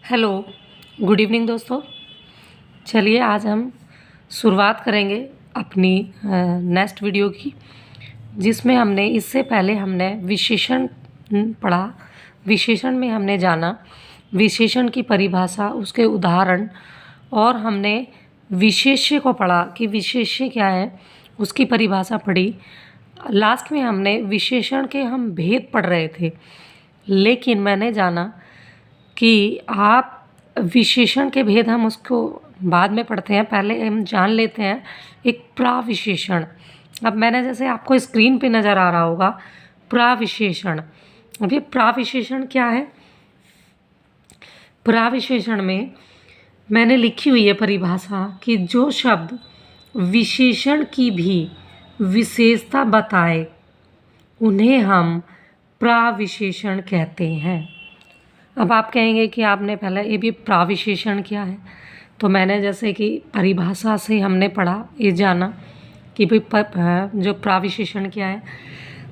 Hello, good evening दोस्तों। चलिए आज हम शुरुआत करेंगे अपनी नेक्स्ट वीडियो की, जिसमें हमने इससे पहले विशेषण पढ़ा। विशेषण में हमने जाना विशेषण की परिभाषा, उसके उदाहरण, और हमने विशेष्य को पढ़ा कि विशेष्य क्या है, उसकी परिभाषा पढ़ी। लास्ट में हमने विशेषण के हम भेद पढ़ रहे थे, लेकिन मैंने जाना कि आप विशेषण के भेद हम उसको बाद में पढ़ते हैं, पहले हम जान लेते हैं एक प्राविशेषण। अब मैंने जैसे आपको स्क्रीन पे नज़र आ रहा होगा प्राविशेषण। अब ये प्राविशेषण क्या है? प्राविशेषण में मैंने लिखी हुई है परिभाषा कि जो शब्द विशेषण की भी विशेषता बताए उन्हें हम प्राविशेषण कहते हैं। अब आप कहेंगे कि आपने पहले ये भी प्राविशेषण क्या है, तो मैंने जैसे कि परिभाषा से हमने पढ़ा, ये जाना कि भाई जो प्राविशेषण क्या है।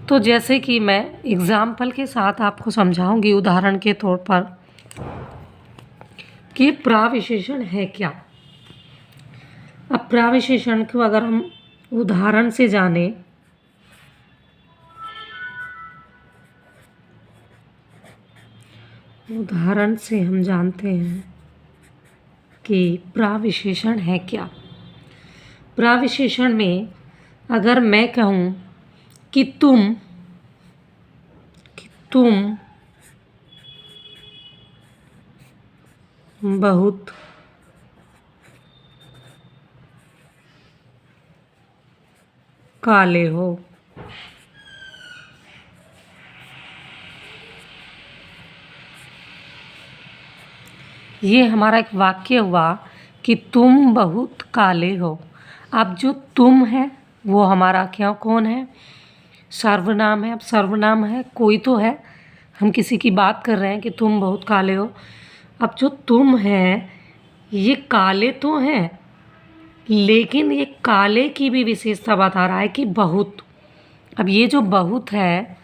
तो जैसे कि मैं एग्जाम्पल के साथ आपको समझाऊंगी उदाहरण के तौर पर कि प्राविशेषण है क्या। अब प्राविशेषण को अगर हम उदाहरण से जाने, उदाहरण से हम जानते हैं कि प्राविशेषण है क्या। प्राविशेषण में अगर मैं कहूँ कि तुम बहुत काले हो, ये हमारा एक वाक्य हुआ कि तुम बहुत काले हो। अब जो तुम है वो हमारा क्या, कौन है? सर्वनाम है। अब सर्वनाम है, कोई तो है, हम किसी की बात कर रहे हैं कि तुम बहुत काले हो। अब जो तुम है ये काले तो हैं, लेकिन ये काले की भी विशेषता बता रहा है कि बहुत। अब ये जो बहुत है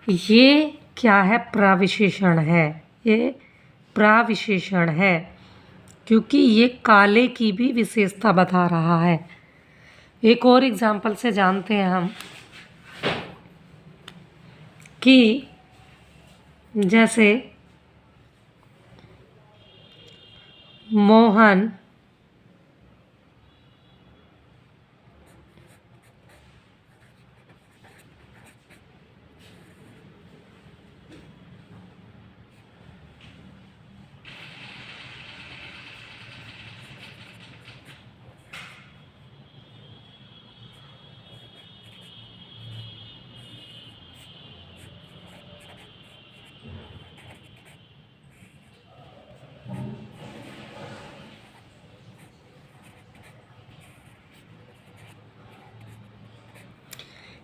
ये क्या है? प्राविशेषण है। ये प्राविशेषण है क्योंकि ये काले की भी विशेषता बता रहा है। एक और एग्जाम्पल से जानते हैं हम कि जैसे मोहन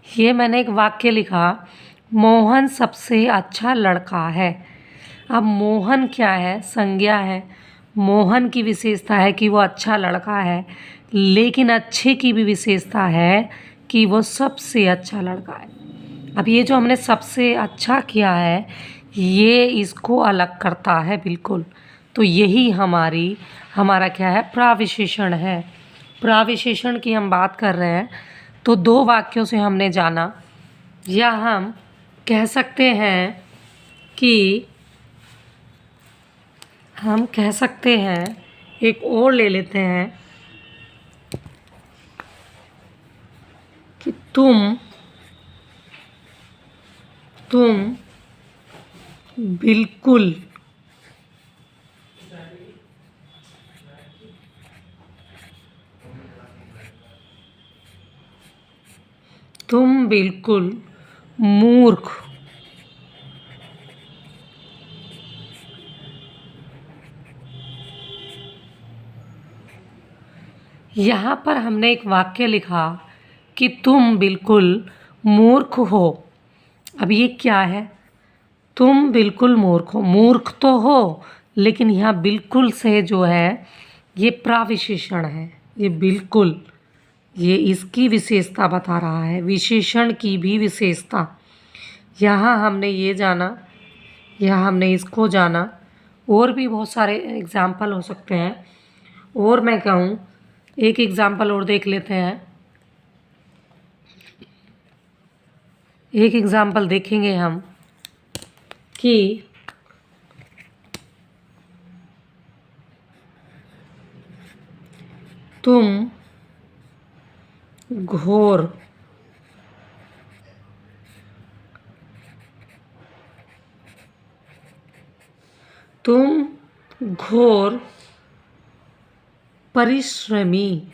ये मैंने एक वाक्य लिखा, मोहन सबसे अच्छा लड़का है। अब मोहन क्या है? संज्ञा है। मोहन की विशेषता है कि वो अच्छा लड़का है, लेकिन अच्छे की भी विशेषता है कि वो सबसे अच्छा लड़का है। अब ये जो हमने सबसे अच्छा किया है ये इसको अलग करता है बिल्कुल। तो यही हमारा क्या है? प्राविशेषण है। प्राविशेषण की हम बात कर रहे हैं। तो दो वाक्यों से हमने जाना, या हम कह सकते हैं कि एक और ले लेते हैं कि तुम बिल्कुल मूर्ख। यहाँ पर हमने एक वाक्य लिखा कि तुम बिल्कुल मूर्ख हो। अब ये क्या है? तुम बिल्कुल मूर्ख हो। मूर्ख तो हो, लेकिन यहाँ बिल्कुल से जो है ये प्राविशेषण है। ये बिल्कुल, ये इसकी विशेषता बता रहा है, विशेषण की भी विशेषता। यहाँ हमने ये जाना, यहाँ हमने इसको जाना। और भी बहुत सारे एग्जाम्पल हो सकते हैं। और मैं कहूँ एक एग्जाम्पल और देख लेते हैं। एक एग्जाम्पल देखेंगे हम कि तुम घोर परिश्रमी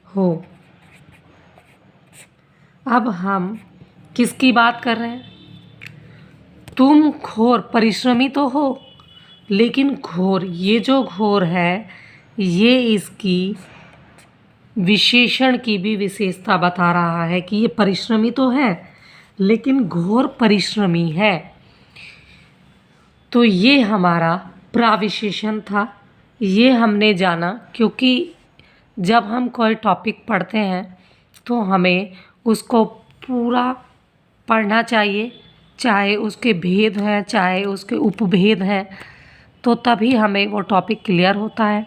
हो। अब हम किसकी बात कर रहे हैं? तुम घोर परिश्रमी तो हो, लेकिन घोर, ये जो घोर है ये इसकी विशेषण की भी विशेषता बता रहा है कि ये परिश्रमी तो है लेकिन घोर परिश्रमी है। तो ये हमारा प्राविशेषण था। ये हमने जाना क्योंकि जब हम कोई टॉपिक पढ़ते हैं तो हमें उसको पूरा पढ़ना चाहिए, चाहे उसके भेद हैं चाहे उसके उपभेद हैं, तो तभी हमें वो टॉपिक क्लियर होता है।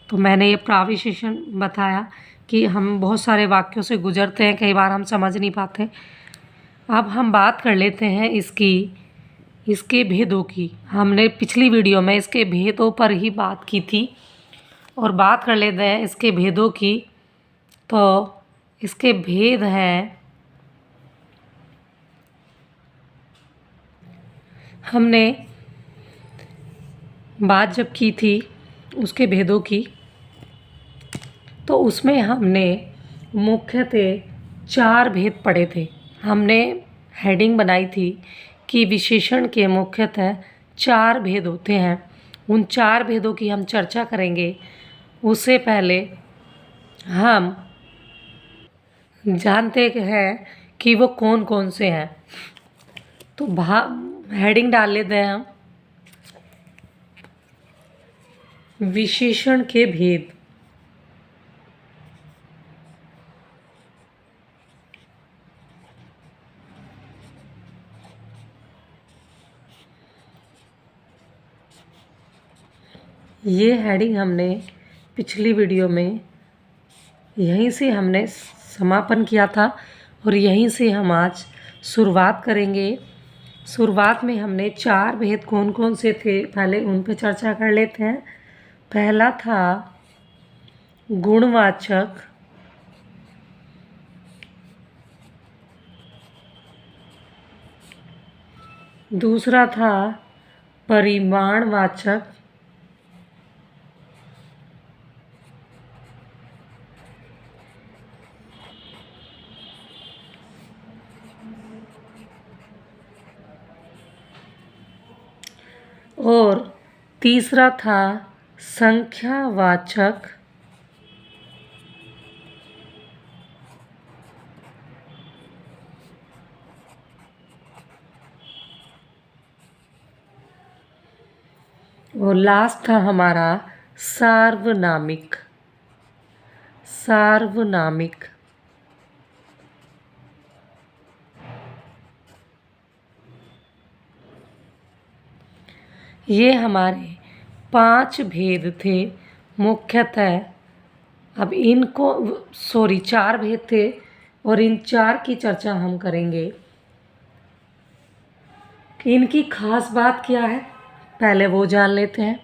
तो मैंने ये प्राविशेषण बताया कि हम बहुत सारे वाक्यों से गुजरते हैं, कई बार हम समझ नहीं पाते। अब हम बात कर लेते हैं इसके भेदों की। हमने पिछली वीडियो में इसके भेदों पर ही बात की थी और बात कर लेते हैं इसके भेदों की। तो इसके भेद हैं, हमने बात जब की थी उसके भेदों की तो उसमें हमने मुख्यतः 4 भेद पढ़े थे। हमने हेडिंग बनाई थी कि विशेषण के मुख्यतः 4 भेद होते हैं। उन 4 भेदों की हम चर्चा करेंगे। उससे पहले हम जानते हैं कि वो कौन कौन से हैं। तो हेडिंग डाल लेते हैं हम, विशेषण के भेद। ये हेडिंग हमने पिछली वीडियो में यहीं से हमने समापन किया था और यहीं से हम आज शुरुआत करेंगे। शुरुआत में हमने 4 भेद कौन कौन से थे पहले उन पे चर्चा कर लेते हैं। पहला था गुणवाचक, दूसरा था परिमाणवाचक, और तीसरा था संख्यावाचक। और लास्ट था हमारा सार्वनामिक। ये हमारे 5 भेद थे मुख्यतः। अब 4 भेद थे और इन 4 की चर्चा हम करेंगे कि इनकी खास बात क्या है, पहले वो जान लेते हैं।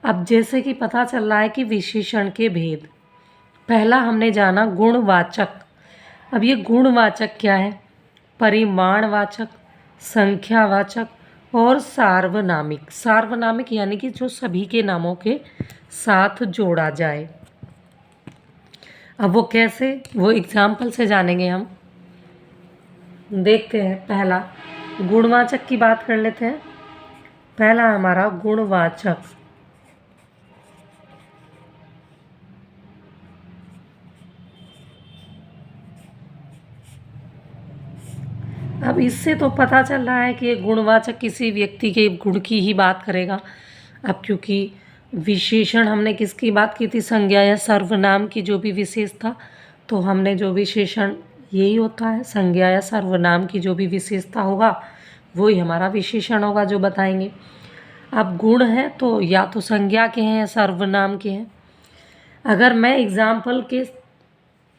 अब जैसे कि पता चल रहा है कि विशेषण के भेद, पहला हमने जाना गुणवाचक। अब ये गुणवाचक क्या है? परिमाणवाचक, संख्यावाचक और सार्वनामिक। सार्वनामिक यानी कि जो सभी के नामों के साथ जोड़ा जाए। अब वो कैसे, वो एग्जाम्पल से जानेंगे हम। देखते हैं, पहला गुणवाचक की बात कर लेते हैं। पहला हमारा गुणवाचक। अब इससे तो पता चल रहा है कि ये गुणवाचक किसी व्यक्ति के गुण की ही बात करेगा। अब क्योंकि विशेषण हमने किसकी बात की थी, संज्ञा या सर्वनाम की जो भी विशेषता, तो हमने जो विशेषण यही होता है, संज्ञा या सर्वनाम की जो भी विशेषता होगा वही हमारा विशेषण होगा जो बताएंगे। अब गुण है तो या तो संज्ञा के हैं या सर्वनाम के हैं। अगर मैं एग्जाम्पल के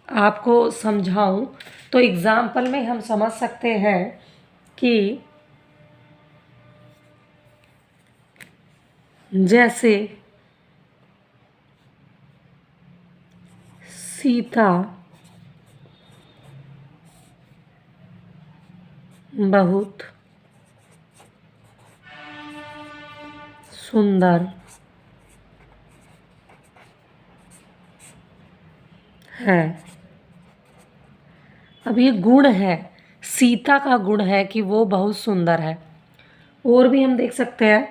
आपको समझाऊं तो एग्जाम्पल में हम समझ सकते हैं कि जैसे सीता बहुत सुंदर है। अब ये गुण है, सीता का गुण है कि वो बहुत सुंदर है। और भी हम देख सकते हैं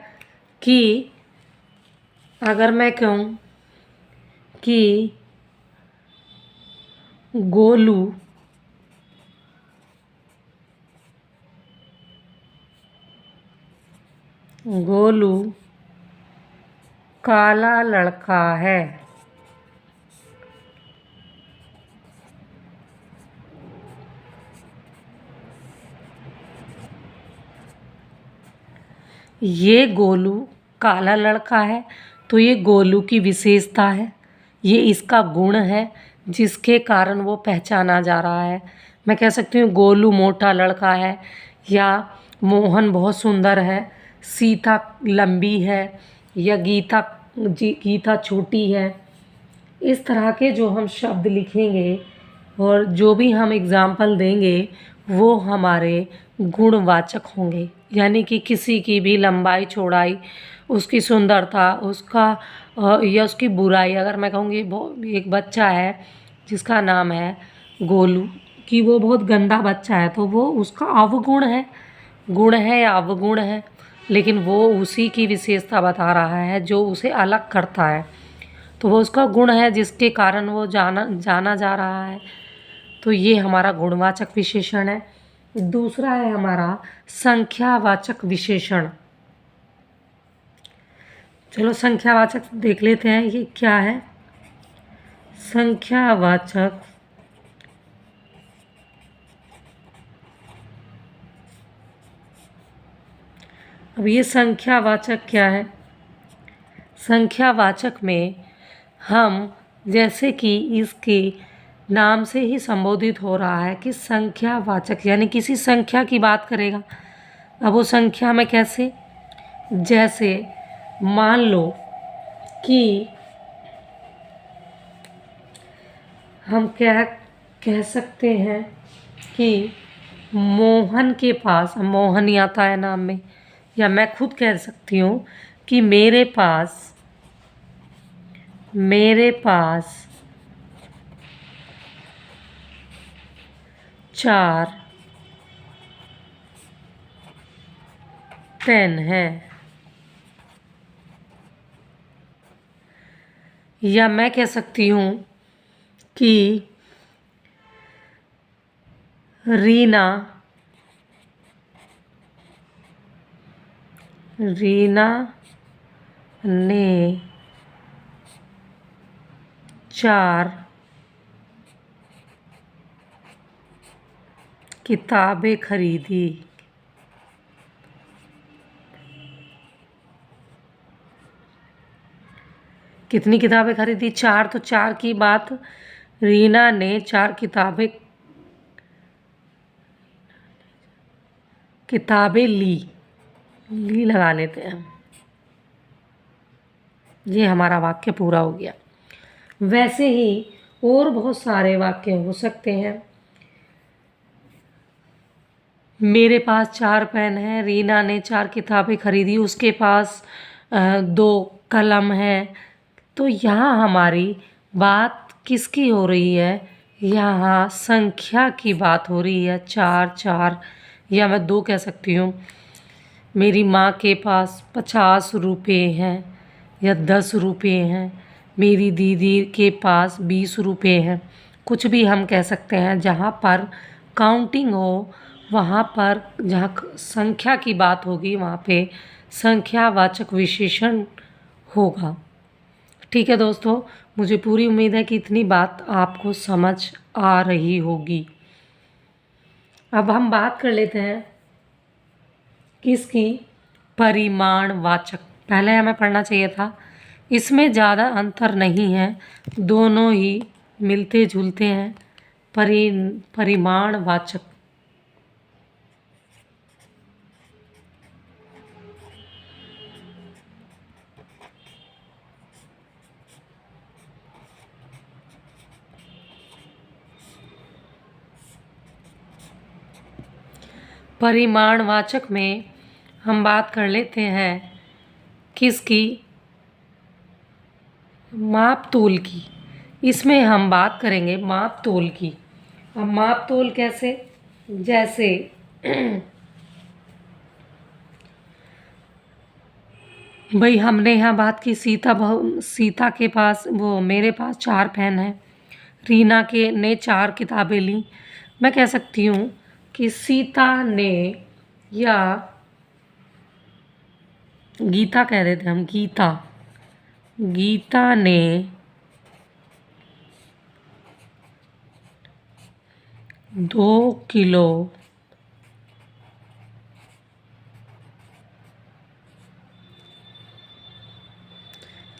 कि अगर मैं कहूँ कि गोलू गोलू काला लड़का है, ये गोलू काला लड़का है तो ये गोलू की विशेषता है, ये इसका गुण है जिसके कारण वो पहचाना जा रहा है। मैं कह सकती हूँ गोलू मोटा लड़का है, या मोहन बहुत सुंदर है, सीता लंबी है, या गीता छोटी है। इस तरह के जो हम शब्द लिखेंगे और जो भी हम एग्ज़ाम्पल देंगे वो हमारे गुणवाचक होंगे। यानी कि किसी की भी लंबाई चौड़ाई, उसकी सुंदरता, उसका या उसकी बुराई। अगर मैं कहूँगी एक बच्चा है जिसका नाम है गोलू कि वो बहुत गंदा बच्चा है, तो वो उसका अवगुण है, गुण है या अवगुण है, लेकिन वो उसी की विशेषता बता रहा है जो उसे अलग करता है। तो वो उसका गुण है जिसके कारण वो जाना जा रहा है। तो ये हमारा गुणवाचक विशेषण है। दूसरा है हमारा संख्यावाचक विशेषण। चलो संख्यावाचक देख लेते हैं ये क्या है। संख्यावाचक अब ये संख्यावाचक क्या है? संख्यावाचक में हम जैसे कि इसके नाम से ही संबोधित हो रहा है कि संख्यावाचक यानी किसी संख्या की बात करेगा। अब वो संख्या में कैसे? जैसे मान लो कि हम क्या कह सकते हैं कि मोहन के पास, मोहन ही आता है नाम में, या मैं खुद कह सकती हूँ कि मेरे पास 4 पेन है। या मैं कह सकती हूँ कि रीना ने 4 किताबें खरीदी। कितनी किताबें खरीदी? 4। तो 4 की बात, रीना ने 4 किताबें ली लगा लेते हैं। ये हमारा वाक्य पूरा हो गया। वैसे ही और बहुत सारे वाक्य हो सकते हैं। मेरे पास 4 पेन हैं, रीना ने 4 किताबें खरीदी, उसके पास 2 कलम हैं। तो यहाँ हमारी बात किसकी हो रही है? यहाँ संख्या की बात हो रही है, 4। या मैं 2 कह सकती हूँ। मेरी माँ के पास 50 रुपये हैं या 10 रुपये हैं। मेरी दीदी के पास 20 रुपये हैं। कुछ भी हम कह सकते हैं। जहाँ पर काउंटिंग हो, वहाँ पर जहाँ संख्या की बात होगी वहाँ पे संख्यावाचक विशेषण होगा। ठीक है दोस्तों, मुझे पूरी उम्मीद है कि इतनी बात आपको समझ आ रही होगी। अब हम बात कर लेते हैं किसकी? परिमाणवाचक। पहले हमें पढ़ना चाहिए था। इसमें ज़्यादा अंतर नहीं है, दोनों ही मिलते जुलते हैं। परिमाणवाचक। परिमाणवाचक में हम बात कर लेते हैं किसकी? माप तोल की। इसमें हम बात करेंगे माप तोल की। अब माप तोल कैसे? जैसे भाई हमने यहाँ बात की सीता के पास मेरे पास 4 पेन हैं, रीना के ने 4 किताबें ली। मैं कह सकती हूँ कि सीता ने, या गीता कह देते हम, गीता ने 2 किलो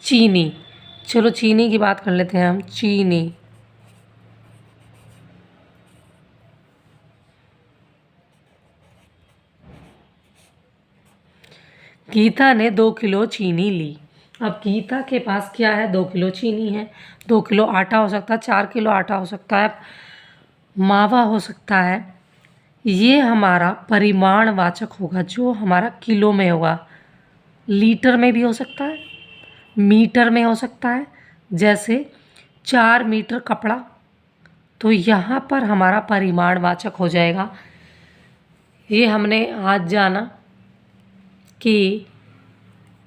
चीनी। चलो चीनी की बात कर लेते हैं हम। चीनी। गीता ने 2 किलो चीनी ली। अब गीता के पास क्या है? 2 किलो चीनी है। 2 किलो आटा हो सकता है, 4 किलो आटा हो सकता है, मावा हो सकता है। ये हमारा परिमाणवाचक होगा, जो हमारा किलो में होगा। लीटर में भी हो सकता है, मीटर में हो सकता है। जैसे 4 मीटर कपड़ा, तो यहाँ पर हमारा परिमाणवाचक हो जाएगा। ये हमने आज जाना कि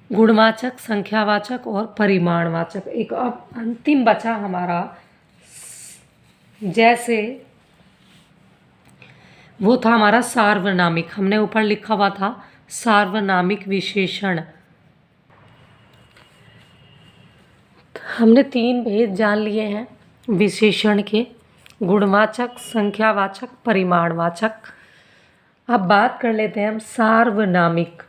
गुणवाचक, संख्यावाचक और परिमाणवाचक। एक अब अंतिम बचा हमारा, जैसे वो था हमारा सार्वनामिक। हमने ऊपर लिखा हुआ था सार्वनामिक विशेषण। हमने 3 भेद जान लिए हैं विशेषण के: गुणवाचक, संख्यावाचक, परिमाणवाचक। अब बात कर लेते हैं हम सार्वनामिक।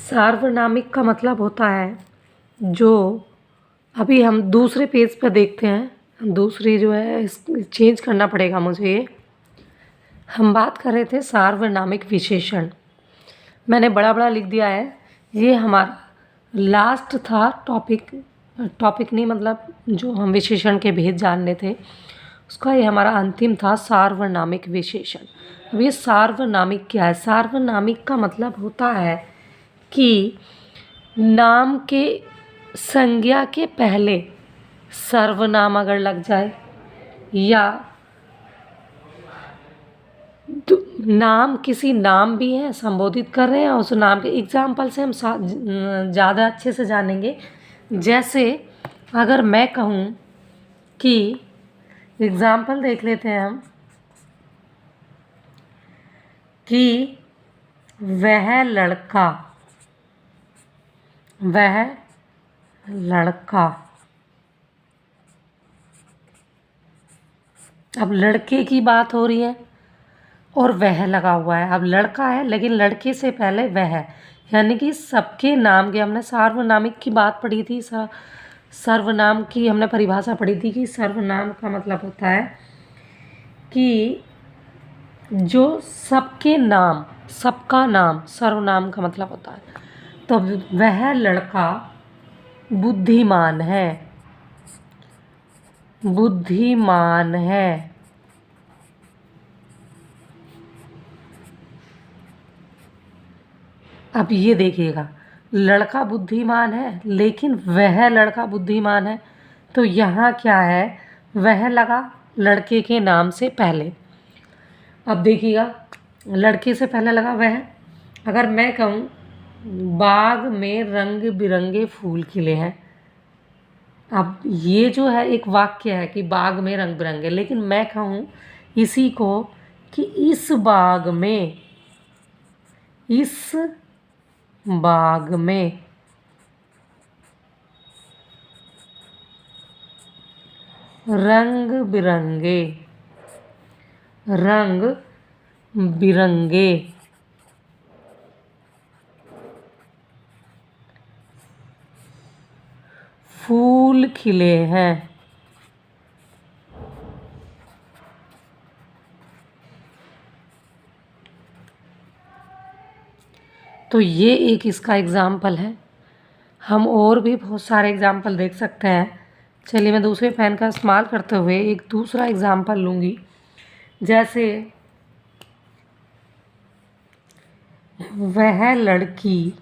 सार्वनामिक का मतलब होता है, जो अभी हम दूसरे पेज पर देखते हैं। दूसरी जो है, चेंज करना पड़ेगा मुझे ये। हम बात कर रहे थे सार्वनामिक विशेषण। मैंने बड़ा बड़ा लिख दिया है। ये हमारा लास्ट था टॉपिक नहीं, मतलब जो हम विशेषण के भेद जानने थे उसका ये हमारा अंतिम था, सार्वनामिक विशेषण। अब ये सार्वनामिक क्या है? सार्वनामिक का मतलब होता है कि नाम के संज्ञा के पहले सर्वनाम अगर लग जाए, या नाम, किसी नाम भी है, संबोधित कर रहे हैं, उस नाम के एग्जाम्पल से हम ज़्यादा अच्छे से जानेंगे। जैसे अगर मैं कहूँ कि, एग्जाम्पल देख लेते हैं हम, कि वह लड़का, अब लड़के की बात हो रही है और वह लगा हुआ है। अब लड़का है लेकिन लड़के से पहले वह है, यानी कि सबके नाम के, हमने सार्वनामिक की बात पढ़ी थी, सर्वनाम की हमने परिभाषा पढ़ी थी कि सर्वनाम का मतलब होता है कि जो सबके नाम, सबका नाम सर्वनाम का मतलब होता है। तो वह लड़का बुद्धिमान है, अब ये देखिएगा, लड़का बुद्धिमान है लेकिन वह लड़का बुद्धिमान है, तो यहाँ क्या है? वह लगा लड़के के नाम से पहले। अब देखिएगा, लड़के से पहले लगा वह। अगर मैं कहूँ बाग में रंग बिरंगे फूल खिले हैं, अब ये जो है एक वाक्य है कि बाग में रंग बिरंगे, लेकिन मैं कहूँ इसी को कि इस बाग में, रंग बिरंगे, रंग बिरंगे। फूल खिले हैं, तो ये एक इसका एग्ज़ाम्पल है। हम और भी बहुत सारे एग्ज़ाम्पल देख सकते हैं। चलिए मैं दूसरे पेन का इस्तेमाल करते हुए एक दूसरा एग्ज़ाम्पल लूँगी। जैसे वह लड़की,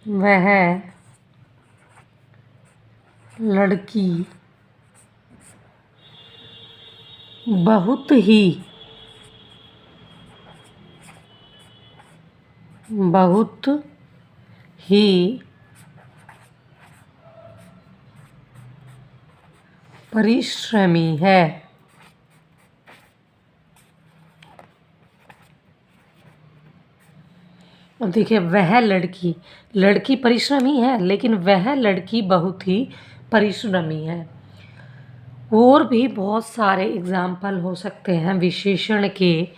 वह लड़की बहुत ही, बहुत ही परिश्रमी है। अब देखिए, वह लड़की, लड़की परिश्रमी है, लेकिन वह लड़की बहुत ही परिश्रमी है। और भी बहुत सारे एग्जाम्पल हो सकते हैं विशेषण के,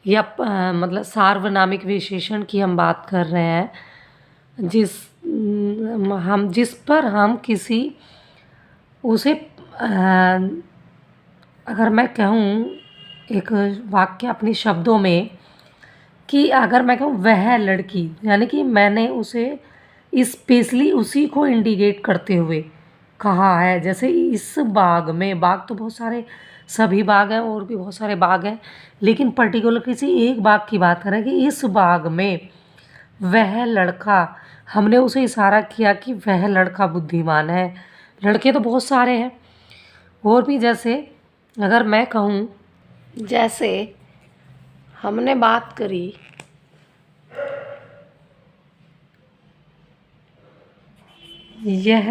या मतलब सार्वनामिक विशेषण की हम बात कर रहे हैं, जिस पर हम किसी उसे अगर मैं कहूँ एक वाक्य अपने शब्दों में, कि अगर मैं कहूँ वह लड़की, यानी कि मैंने उसे स्पेशली उसी को इंडिकेट करते हुए कहा है। जैसे इस बाग में, बाग तो बहुत सारे, सभी बाग हैं और भी बहुत सारे बाग हैं, लेकिन पर्टिकुलर किसी एक बाग की बात करें कि इस बाग में वह लड़का, हमने उसे इशारा किया कि वह लड़का बुद्धिमान है। लड़के तो बहुत सारे हैं। और भी जैसे अगर मैं कहूँ, जैसे हमने बात करी यह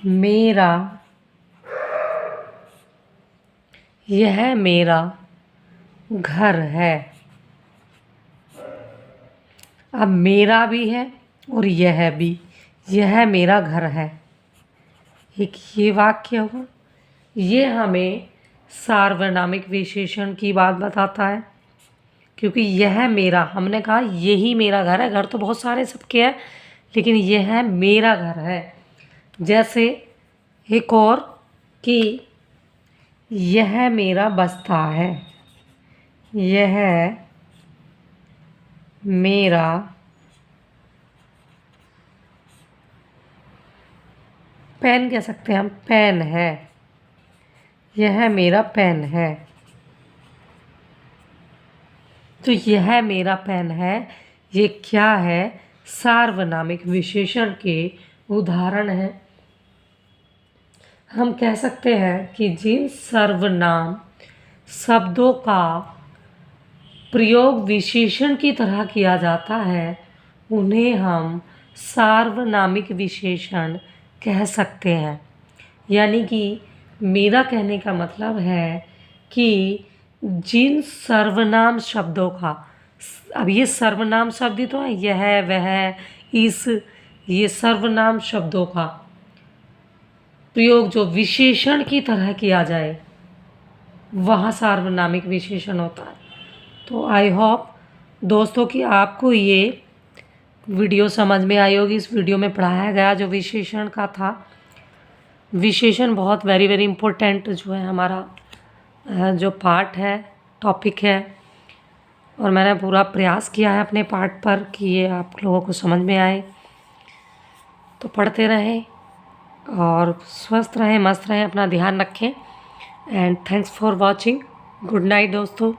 मेरा, यह मेरा घर है। अब मेरा भी है और यह भी, यह मेरा घर है, एक ये वाक्य हुआ। ये हमें सार्वनामिक विशेषण की बात बताता है, क्योंकि यह मेरा, हमने कहा यही मेरा घर है। घर तो बहुत सारे सबके हैं, लेकिन यह मेरा घर है। जैसे एक और कि यह मेरा बस्ता है, यह मेरा पेन कह सकते हैं हम, पेन है, यह मेरा पेन है। तो यह मेरा पेन है, ये क्या है? सार्वनामिक विशेषण के उदाहरण हैं। हम कह सकते हैं कि जिन सर्वनाम शब्दों का प्रयोग विशेषण की तरह किया जाता है, उन्हें हम सार्वनामिक विशेषण कह सकते हैं। यानी कि मेरा कहने का मतलब है कि जिन सर्वनाम शब्दों का, अब ये सर्वनाम शब्द ही तो है, यह, वह, इस, ये सर्वनाम शब्दों का प्रयोग जो विशेषण की तरह किया जाए, वह सार्वनामिक विशेषण होता है। तो आई होप दोस्तों कि आपको ये वीडियो समझ में आई होगी। इस वीडियो में पढ़ाया गया जो विशेषण का था, विशेषण बहुत वेरी वेरी इम्पोर्टेंट जो है हमारा जो पार्ट है, टॉपिक है, और मैंने पूरा प्रयास किया है अपने पार्ट पर कि ये आप लोगों को समझ में आए। तो पढ़ते रहें और स्वस्थ रहें, मस्त रहें, अपना ध्यान रखें। And thanks for watching. Good night दोस्तों।